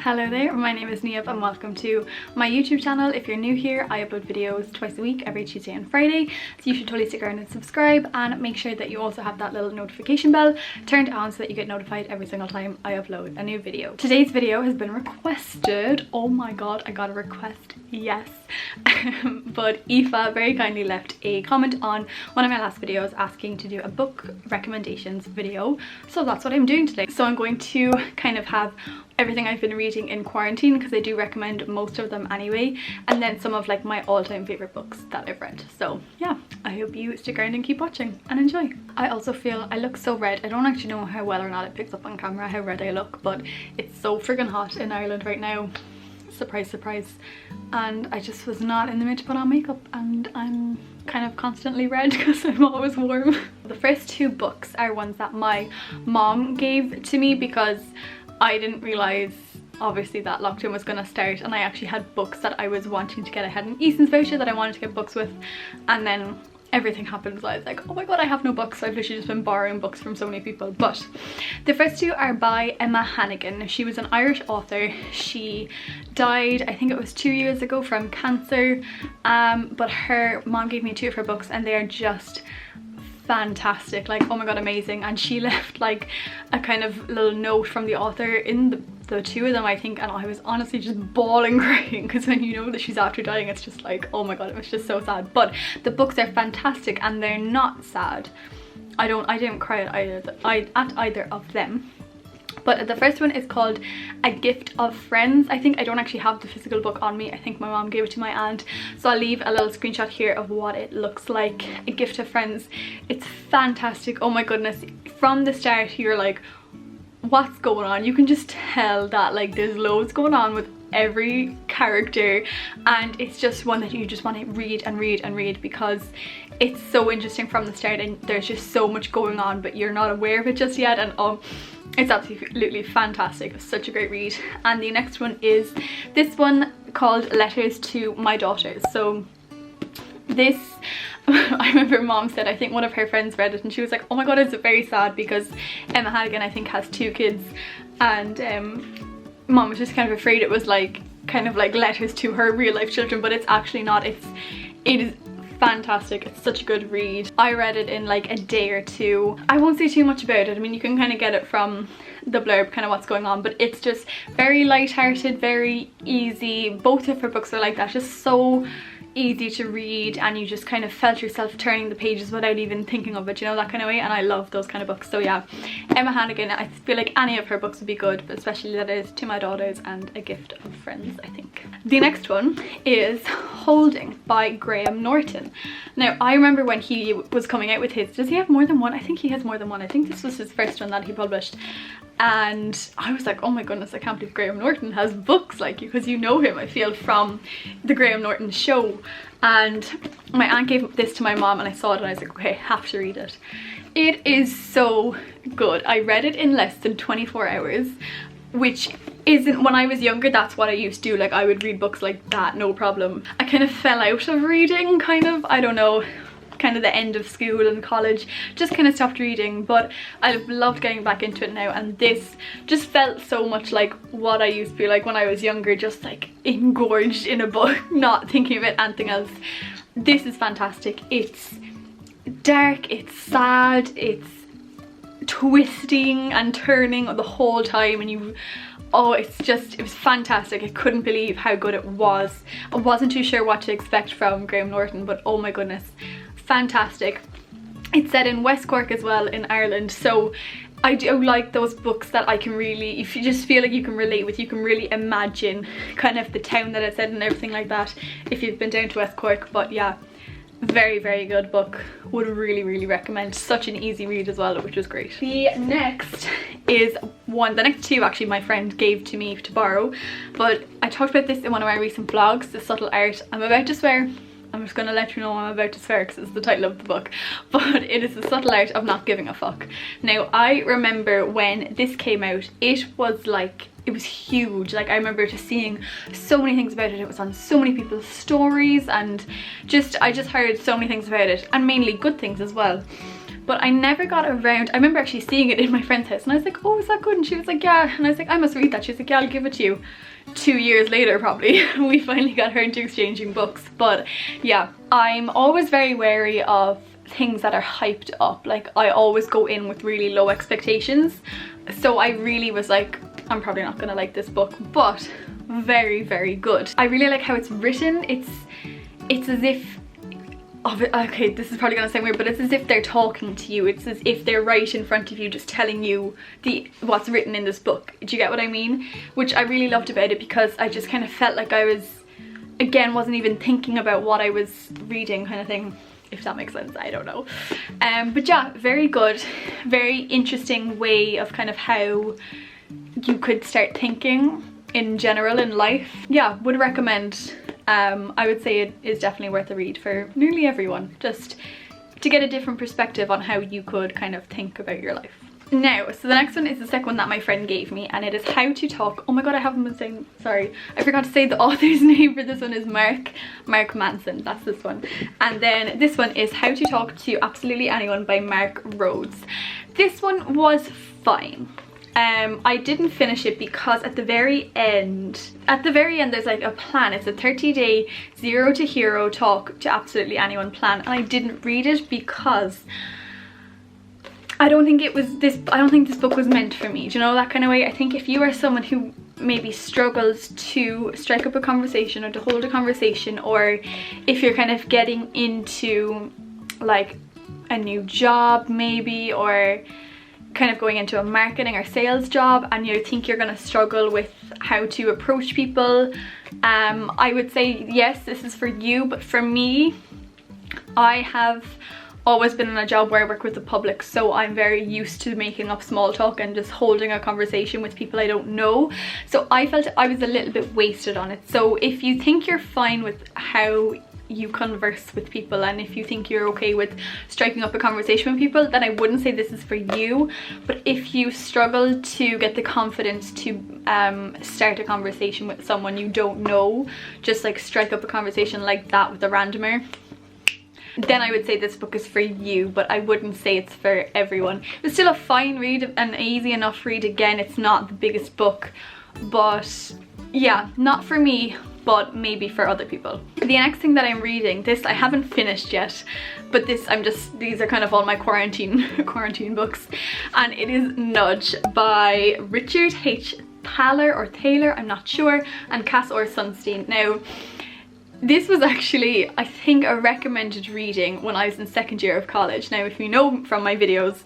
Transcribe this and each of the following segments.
Hello there, my name is Niamh and welcome to my YouTube channel. If you're new here, I upload videos twice a week, every Tuesday and Friday, so you should totally stick around and subscribe, and make sure that you also have that little notification bell turned on so that you get notified every single time I upload a new video. Today's video has been requested. Oh my god, I got a request, yes. But Aoife very kindly left a comment on one of my last videos asking to do a book recommendations video, so that's what I'm doing today. So I'm going to kind of have everything I've been reading in quarantine, because I do recommend most of them anyway, and then some of like my all-time favorite books that I've read. So yeah, I hope you stick around and keep watching and enjoy. I also feel I look so red. I don't actually know how well or not it picks up on camera how red I look, but it's so friggin' hot in Ireland right now. Surprise, surprise. And I just was not in the mood to put on makeup, and I'm kind of constantly red because I'm always warm. The first two books are ones that my mom gave to me because I didn't realise obviously that lockdown was going to start, and I actually had books that I was wanting to get. I had an Eason's voucher that I wanted to get books with, and then everything happened, so I was like, oh my god, I have no books. So I've literally just been borrowing books from so many people. But the first two are by Emma Hannigan. She was an Irish author. She died, I think it was 2 years ago, from cancer, but her mom gave me two of her books and they are just fantastic, like oh my god, amazing. And she left like a kind of little note from the author in the two of them, I think, and I was honestly just bawling crying, because when you know that she's after dying, it's just like oh my god, it was just so sad. But the books are fantastic and they're not sad. I didn't cry at either of them. But the first one is called A Gift of Friends. I think I don't actually have the physical book on me. I think my mom gave it to my aunt. So I'll leave a little screenshot here of what it looks like. A Gift of Friends. It's fantastic. Oh my goodness. From the start you're like, what's going on? You can just tell that like there's loads going on with every character, and it's just one that you just want to read and read and read because it's so interesting from the start, and there's just so much going on but you're not aware of it just yet, and it's absolutely fantastic. It's such a great read. And the next one is this one called Letters to My Daughters. So this I remember mom said, I think one of her friends read it and she was like, oh my god, it's very sad, because Emma Hannigan I think has 2 kids, and mom was just kind of afraid it was like kind of like letters to her real life children, but it's actually not. It is fantastic. It's such a good read. I read it in like a day or two. I won't say too much about it. I mean, you can kind of get it from the blurb, kind of what's going on, but it's just very light-hearted, very easy. Both of her books are like that, just so easy to read, and you just kind of felt yourself turning the pages without even thinking of it, you know, that kind of way. And I love those kind of books. So yeah, Emma Hannigan, I feel like any of her books would be good, but especially Letters to My Daughters and A Gift of Friends, I think. The next one is Holding by Graham Norton. Now I remember when he was coming out with his, does he have more than one? I think he has more than one. I think this was his first one that he published, and I was like, oh my goodness, I can't believe Graham Norton has books, like, because you know him, I feel, from the Graham Norton show. And my aunt gave this to my mom and I saw it and I was like, okay, I have to read it. It is so good. I read it in less than 24 hours, which isn't, when I was younger, that's what I used to do. Like I would read books like that, no problem. I kind of fell out of reading, kind of, I don't know, kind of the end of school and college, just kind of stopped reading, but I've loved getting back into it now, and this just felt so much like what I used to be like when I was younger, just like engorged in a book, not thinking about anything else. This is fantastic. It's dark, it's sad, it's twisting and turning the whole time, and you, oh, it was fantastic. I couldn't believe how good it was. I wasn't too sure what to expect from Graham Norton, but oh my goodness, fantastic. It's set in West Cork as well, in Ireland, so I do like those books that I can really, if you just feel like you can relate with, you can really imagine kind of the town that it's in and everything like that, if you've been down to West Cork. But yeah, very, very good book. Would really recommend. Such an easy read as well, which was great. The next is one, the next two actually my friend gave to me to borrow, but I talked about this in one of my recent vlogs, The Subtle Art. I'm about to swear. I'm just gonna let you know I'm about to swear because it's the title of the book, but it is The Subtle Art of Not Giving a Fuck. Now I remember when this came out, it was like, it was huge. Like I remember just seeing so many things about it. It was on so many people's stories, and I just heard so many things about it, and mainly good things as well. but I never got around. I remember actually seeing it in my friend's house and I was like, oh, is that good? And she was like, yeah. And I was like, I must read that. She was like, yeah, I'll give it to you. 2 years later probably we finally got around to exchanging books. But yeah, I'm always very wary of things that are hyped up. Like I always go in with really low expectations, so I really was like, I'm probably not gonna like this book, but very, very good. I really like how it's written. It's as if, okay, this is probably gonna sound weird, but it's as if they're talking to you. It's as if they're right in front of you, just telling you what's written in this book. Do you get what I mean? Which I really loved about it, because I just kind of felt like I was, again, wasn't even thinking about what I was reading, kind of thing, if that makes sense. I don't know. But yeah, very good, very interesting way of kind of how you could start thinking in general in life. Yeah, would recommend. I would say it is definitely worth a read for nearly everyone, just to get a different perspective on how you could kind of think about your life. Now, so the next one is the second one that my friend gave me, and it is How to Talk. Oh my god, I haven't been saying, sorry, I forgot to say the author's name for this one is Mark Manson. That's this one. And then this one is How to Talk to Absolutely Anyone by Mark Rhodes. This one was fine. I didn't finish it because at the very end there's like a plan. It's a 30-day zero to hero talk to absolutely anyone plan, and I didn't read it because I don't think this book was meant for me. Do you know, that kind of way? I think if you are someone who maybe struggles to strike up a conversation or to hold a conversation, or if you're kind of getting into like a new job maybe, or kind of going into a marketing or sales job, and you think you're going to struggle with how to approach people, I would say yes, this is for you. But for me, I have always been in a job where I work with the public, so I'm very used to making up small talk and just holding a conversation with people I don't know. So I felt I was a little bit wasted on it. So if you think you're fine with how you converse with people, and if you think you're okay with striking up a conversation with people, then I wouldn't say this is for you. But if you struggle to get the confidence to start a conversation with someone you don't know, just like strike up a conversation like that with a randomer, then I would say this book is for you. But I wouldn't say it's for everyone. It's still a fine read, an easy enough read. Again, it's not the biggest book, but yeah, not for me, but maybe for other people. The next thing that I'm reading, this I haven't finished yet, but these are kind of all my quarantine books, and it is Nudge by Richard H. Thaler, I'm not sure, and Cass Orr Sunstein. Now, this was actually, I think, a recommended reading when I was in second year of college. Now, if you know from my videos,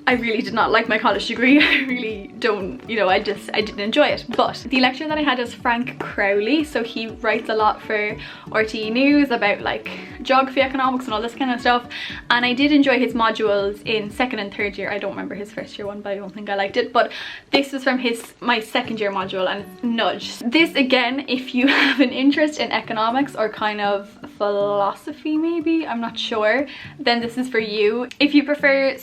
I really did not like my college degree. I really don't, you know, I didn't enjoy it. But the lecturer that I had is Frank Crowley, so he writes a lot for RTE News about like geography, economics and all this kind of stuff, and I did enjoy his modules in second and third year. I don't remember his first year one, but I don't think I liked it. But this was from my second year module, and it's Nudge. This, again, if you have an interest in economics or kind of philosophy maybe, I'm not sure, then this is for you. If you prefer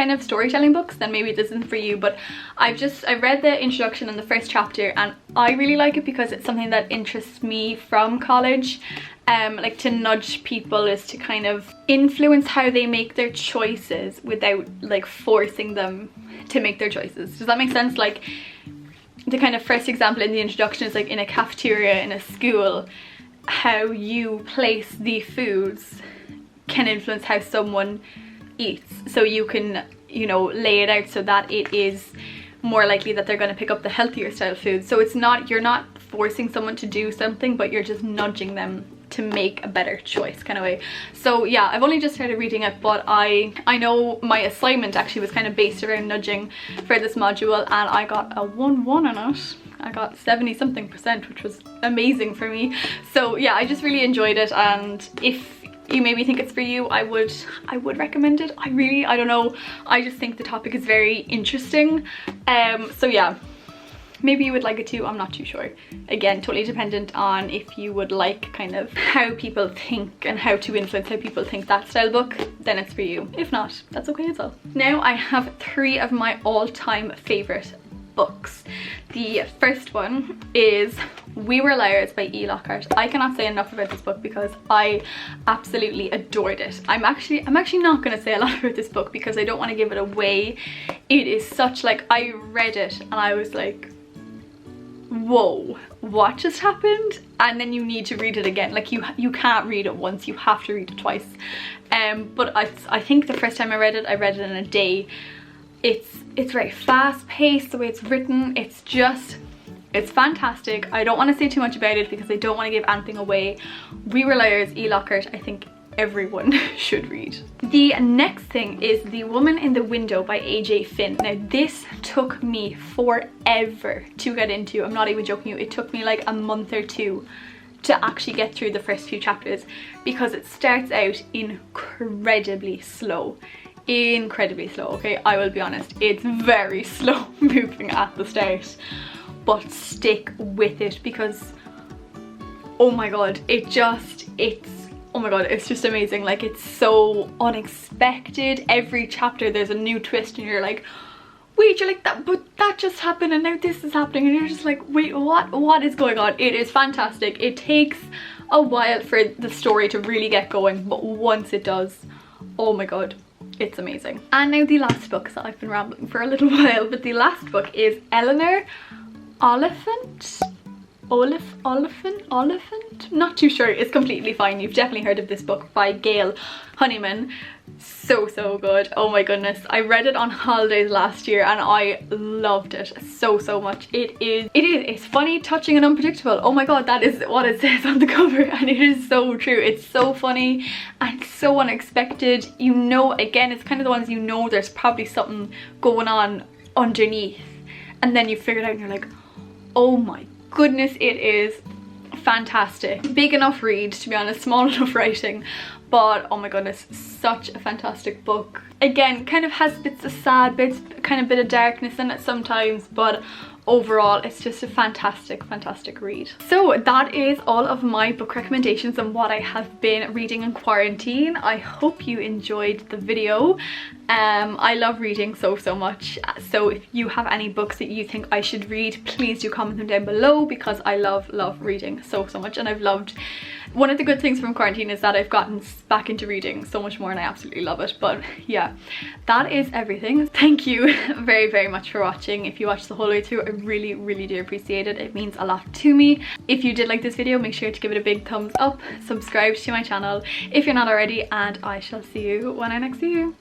kind of storytelling books, then maybe this isn't for you. But I read the introduction in the first chapter, and I really like it because it's something that interests me from college. Like, to nudge people is to kind of influence how they make their choices without like forcing them to make their choices. Does that make sense? Like, the kind of first example in the introduction is like in a cafeteria in a school, how you place the foods can influence how someone eats. So you can, you know, lay it out so that it is more likely that they're going to pick up the healthier style food. So it's not, you're not forcing someone to do something, but you're just nudging them to make a better choice, kind of way. So yeah, I've only just started reading it, but I know my assignment actually was kind of based around nudging for this module, and I got a 1-1 on it. I got 70-something%, which was amazing for me. So yeah, I just really enjoyed it, and if you maybe think it's for you, I would recommend it. I don't know, I just think the topic is very interesting. So yeah, maybe you would like it too, I'm not too sure. Again, totally dependent on if you would like kind of how people think and how to influence how people think, that style book, then it's for you. If not, that's okay as well. Now I have 3 of my all-time favorite books. The first one is We Were Liars by E. Lockhart. I cannot say enough about this book because I absolutely adored it. I'm actually not going to say a lot about this book because I don't want to give it away. It is such, like, I read it and I was like, whoa, what just happened? And then you need to read it again. Like, you can't read it once, you have to read it twice. But I think the first time I read it in a day. It's very fast paced, the way it's written, it's fantastic. I don't want to say too much about it because I don't want to give anything away. We Were Liars, E. Lockhart, I think everyone should read. The next thing is The Woman in the Window by AJ Finn. Now this took me forever to get into. I'm not even joking you, it took me like a month or two to actually get through the first few chapters because it starts out incredibly slow. Okay, I will be honest, it's very slow moving at the start, but stick with it because oh my god, it's just amazing. Like, it's so unexpected. Every chapter there's a new twist and you're like, wait, you're like, that, but that just happened and now this is happening, and you're just like, wait, what is going on? It is fantastic. It takes a while for the story to really get going, but once it does, oh my god, it's amazing. And now the last book, so I've been rambling for a little while, but the last book is Eleanor, Oliphant? Not too sure, it's completely fine. You've definitely heard of this book by Gail Honeyman. So good, oh my goodness. I read it on holidays last year and I loved it so much. It's funny, touching and unpredictable. Oh my god, that is what it says on the cover, and it is so true. It's so funny and so unexpected. You know, again, it's kind of the ones you know there's probably something going on underneath, and then you figure it out and you're like, oh my goodness, it is fantastic. Big enough read, to be honest, small enough writing, but oh my goodness, such a fantastic book. Again, kind of has bits of sad bits, kind of bit of darkness in it sometimes, but overall it's just a fantastic read. So that is all of my book recommendations and what I have been reading in quarantine. I hope you enjoyed the video. I love reading so much, so if you have any books that you think I should read, please do comment them down below because I love reading so much, and I've loved, one of the good things from quarantine is that I've gotten back into reading so much more and I absolutely love it. But yeah, that is everything. Thank you very much for watching. If you watched the whole way through, I really do appreciate it. It means a lot to me. If you did like this video, make sure to give it a big thumbs up, subscribe to my channel if you're not already, and I shall see you when I next see you.